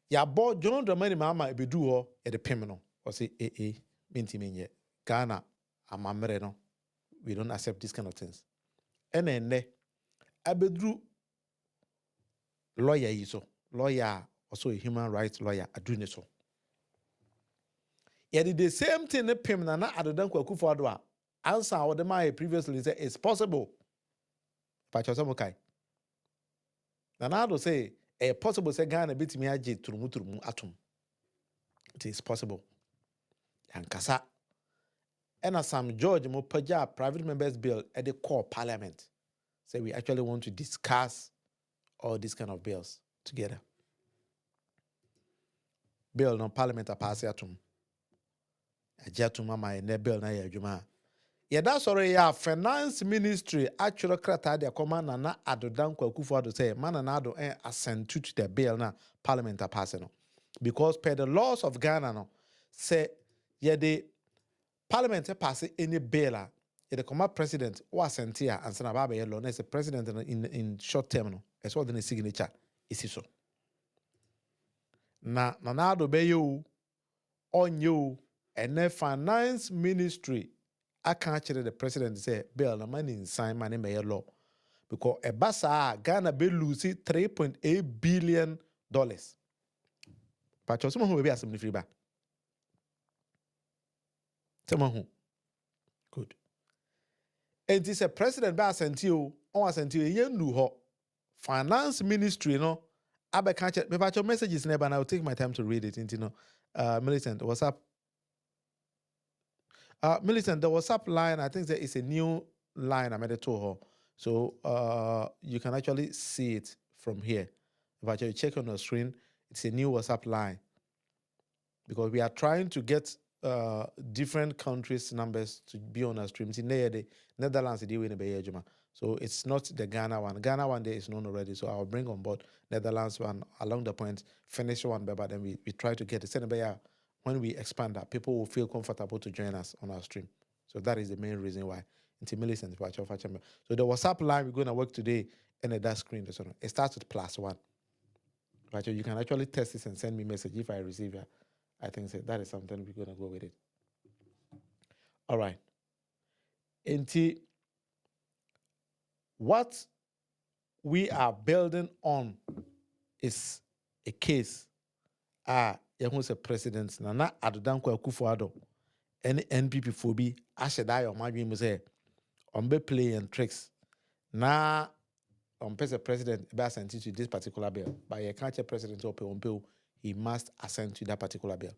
Ya bo John Dramani mama ebedu ho e de pem no. O say minti menye. Ghana amamre no. We don't accept these kind of things. Ene abedru lawyer yi so. Lawyer also a human rights lawyer adune so. Yet the same thing ne pem na Dankwa Akufo-Addo answer what the man previously said it's possible. Pacho kai. Nana say possible say Ghana bitimi agye turumu atom. It is possible. Yankasa. And Sam George mo paja private members bill at the core parliament. Say we actually want to discuss all these kind of bills together. Bill no parliament a pass atom. Ajatum mama ne bill na yadwuma. Yeah, that's already finance ministry actually krata de command na Dankwa Akufo-Addo say man na ado assent to the bill na parliament a pass no. Because per the laws of Ghana no say yeah the parliament pass any bill the command president or assent here and sana baba law na say president in short term no as well than signature is so. Na ado be you on you and finance ministry I can't actually the president say bill na money sign money may law because a basa Ghana be lose $3.8 billion. But someone who will be assembly free back. Someone who good. And this a president by sent you on sent you yendu ho finance ministry no I can't check but your messages never and I'll take my time to read it into no Millicent what's up. Millicent, the WhatsApp line, I think there is a new line I made it to her. So you can actually see it from here. If you check on the screen, it's a new WhatsApp line. Because we are trying to get different countries' numbers to be on our streams. In the Netherlands, so it's not the Ghana one. Ghana one there is known already. So I'll bring on board Netherlands one along the point, finish one, but then we try to get it. When we expand that, people will feel comfortable to join us on our stream. So that is the main reason why. So the WhatsApp line we're going to work today and that screen. It starts with +1. But you can actually test this and send me a message if I receive it. I think that is something we're going to go with it. All right. What we are building on is a case. Who's a president? Nana Dankwa Akufo-Addo. Any NPP phobia, I should die on my dream say, on be playing tricks. Now, on the president, assent to this particular bill. But you can't president on bill, he must assent to that particular bill.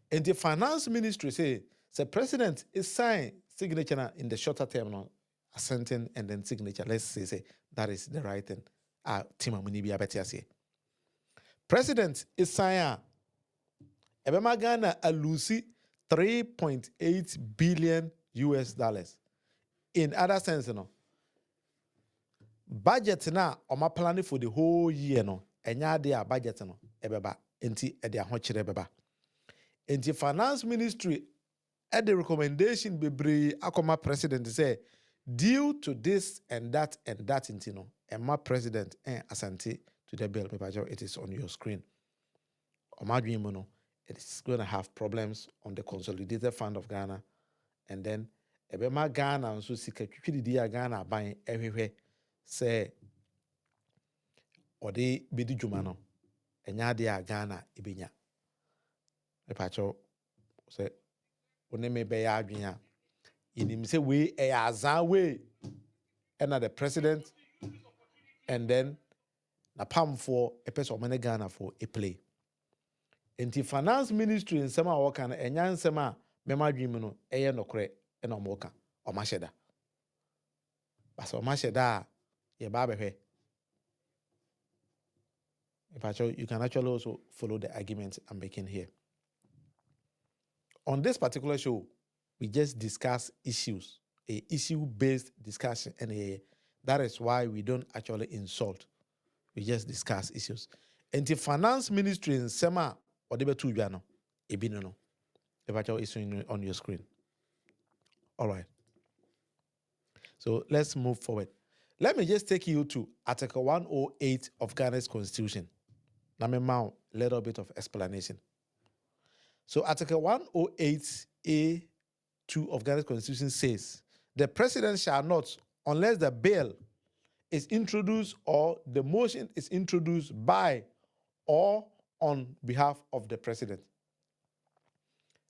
And the finance ministry say, the president is signing signature in the shorter term, no, assenting and then signature. Let's say that is the right thing. Tima Munibi Abetia say. President is signing. Ebema Ghana a lose $3.8 billion. In other sense, you know, budget na oma planning for the whole year no. Enya dia budget no ebeba enti e dia ho kire beba. Enti finance ministry at the recommendation bebre akoma president say due to this and that enti no ema president asante to the bill paper. It is on your screen. Omadwin no. It is going to have problems on the consolidated fund of Ghana, and then ebema Ghana and so sika twitwidi Ghana buying everywhere say or they bedi dwuma no enya de Ghana ibenya epacho say oneme be ya adwen inim say we azan we and the president and then na pam for a person of Ghana for a play. Enti finance ministry in sama waka na enya nsema mema dwim no eye nokre na omoka omasheda basa omasheda ye ba behwe. You can actually also follow the arguments I'm making here. On this particular show, we just discuss issues, a issue-based discussion, and that is why we don't actually insult. We just discuss issues. And the finance ministry in Sema or the two jano, ebino, is on your screen. All right. So let's move forward. Let me just take you to Article 108 of Ghana's Constitution. Now me a little bit of explanation. So Article 108A2 of Ghana's Constitution says, the president shall not, unless the bill is introduced or the motion is introduced by or on behalf of the president.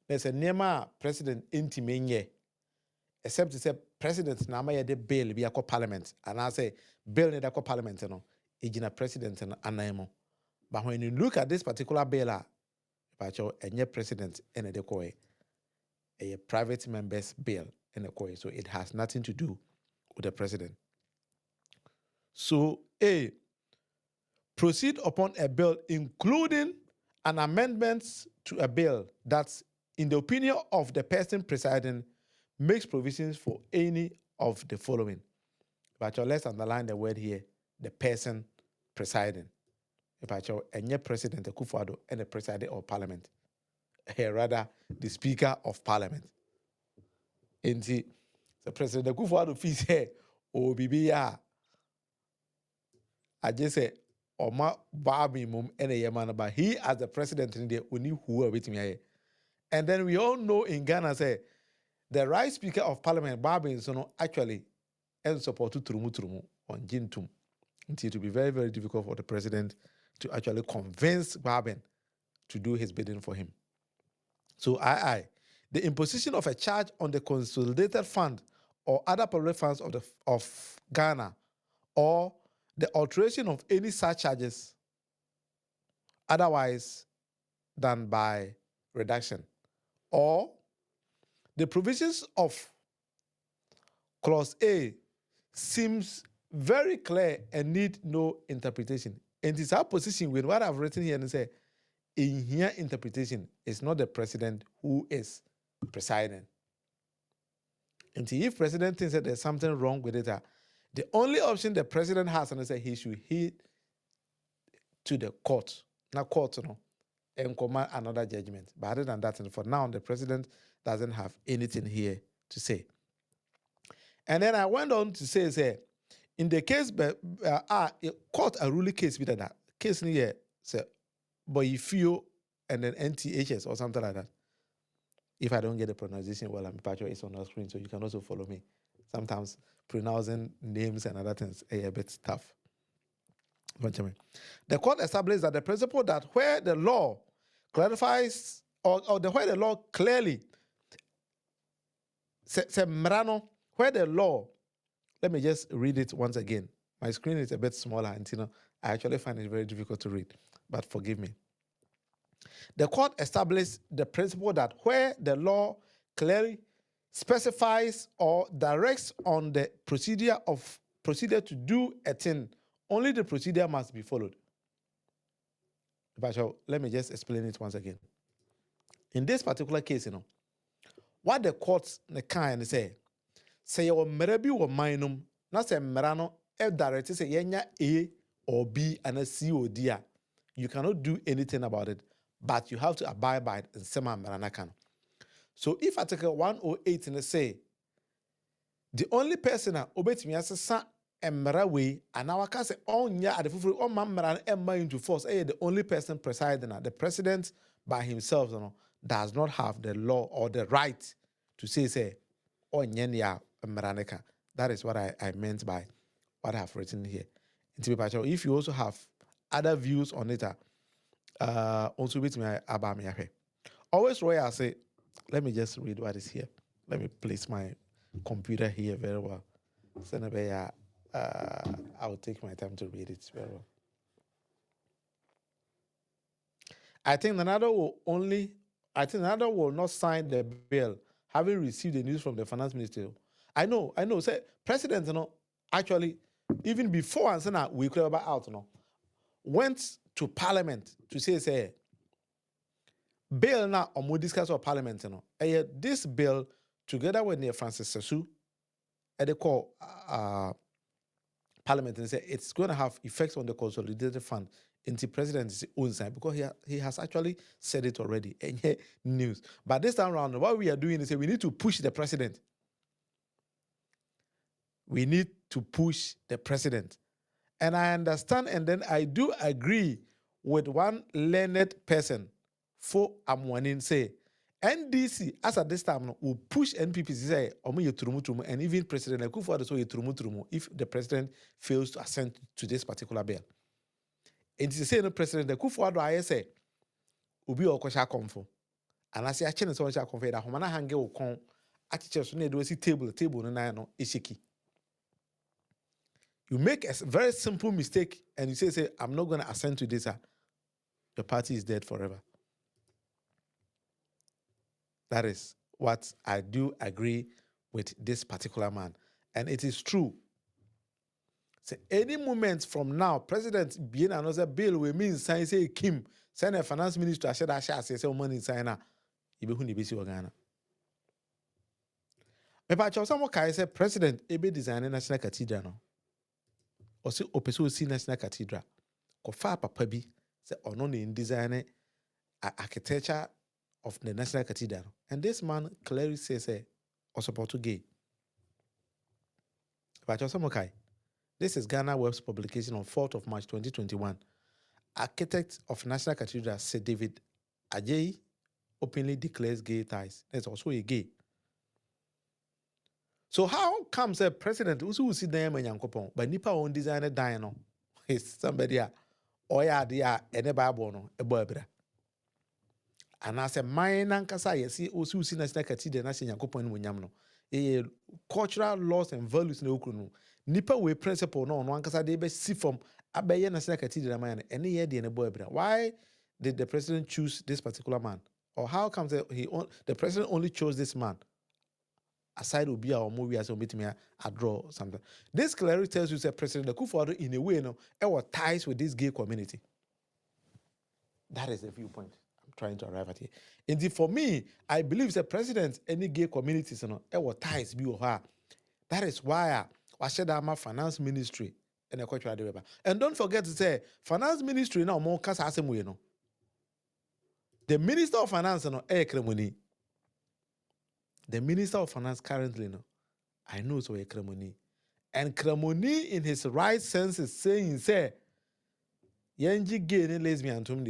There's a nema president intimenye, except to say president na ma the bill be a parliament, and I say bill need a parliament no, ejina president and anayemo. But when you look at this particular bill, a president and a private member's bill and so it has nothing to do with the president. So A, proceed upon a bill including an amendment to a bill that, in the opinion of the person presiding, makes provisions for any of the following. But let's underline the word here, the person presiding. Any president, Akufo-Addo, and the president of parliament. Rather, the speaker of parliament. And the president Akufo-Addo feels here, oh, bibiya. I just say, Oma Barbie mum and a yaman, but he as the president in the only who are with me. And then we all know in Ghana, say, the right speaker of parliament, Barbie, is actually and support to Trumu on Jintum. It will be very, very difficult for the president to actually convince Barbie to do his bidding for him. So the imposition of a charge on the consolidated fund or other public funds of Ghana, or the alteration of any such charges otherwise than by reduction, or the provisions of Clause A seems very clear and need no interpretation. And it's our position with what I've written here and say, in here interpretation, it's not the president who is presiding. And if president thinks that there's something wrong with it, the only option the president has, and I say he should heed to the court, not court, and command another judgment. But other than that, and for now, the president doesn't have anything here to say. And then I went on to say, in the case, court a ruling case with that case here, say, but if you and then NTHS or something like that. If I don't get the pronunciation well, I'm sure it's on our screen, so you can also follow me. Sometimes pronouncing names and other things is a bit tough. The court established that the principle that where the law clarifies or where the law clearly where the law, let me just read it once again. My screen is a bit smaller, and I actually find it very difficult to read, but forgive me. The court established the principle that where the law clearly specifies or directs on the procedure to do a thing, only the procedure must be followed. But let me just explain it once again. In this particular case, what the courts can say you merabi wo minum, na say merano direct say yenya A or B and a C or D. You cannot do anything about it, but you have to abide by it in sema meranakan. So if Article 108 and say the only person obetimi asesa emra we and our can say onya adefufuru o mamra emma into force, the only person presiding, the president by himself does not have the law or the right to say onyenya emraneka. That is what I meant by what I have written here. If you also have other views on it, also with me about me. Always Roy, I say, let me just read what is here. Let me place my computer here very well. So I will take my time to read it very well. I think another will not sign the bill, having received the news from the finance minister. I know. Say president, actually, even before and we could have out, went to parliament to say bill now or more discuss of parliament, this bill together with the Francis Sasu, they call parliament and say it's going to have effects on the consolidated fund into president's own side, because he has actually said it already in news. But this time around, what we are doing is we need to push the president. We need to push the president. And I understand, and then I do agree with one learned person for Amwanin say NDC as at this time will push NPP to say turumu, and even President Akufo-Addo so turumu if the president fails to assent to this particular bill. And to say no President Akufo-Addo I say ubi okosha komfo. And I say a chance on shall convey that Homana Hange will come at church when they see table no ishiki. You make a very simple mistake and you say I'm not going to assent to this. Your party is dead forever. That is what I do agree with this particular man. And it is true. So any moment from now, President being another bill will mean sign say Kim, send a finance minister, I say money sign up. You be who ni bisi Ghana. Me pa chow some kai say President ebe design national cathedral no. Or say opeso si national cathedral. Ko fa papa bi say ono ne design architecture of the national cathedral. And this man clearly says or support to gay. But this is Ghana Web's publication on 4th of March 2021. Architect of National Cathedral Sir David Ajayi openly declares gay ties. There's also a gay. So how comes a president who see them and yankopon but nipa own designer dino is somebody or ya dia ene bible no e boy bra. And as a mine nankasa yesi osu si national cathedral na yankopon no nyam no. Cultural laws and values na okru no. Nipa we principle no ankasa dey be see from abeye national cathedral man ene ye de ne boy bra. Why did the president choose this particular man? Or how comes the president only chose this man? Aside Ubia or movie as a draw something. This clearly tells you that President Akufo-Addo in a way no ties with this gay community. That is the viewpoint I'm trying to arrive at here. Indeed, for me, I believe the president any gay communities ties be her. That is why I said I'm a finance ministry and and don't forget to say finance ministry now more kasa asem no. The minister of finance kremoni. The minister of finance currently I know so a kremoni. And kremoni in his right sense is saying say yenji gay and lesbian to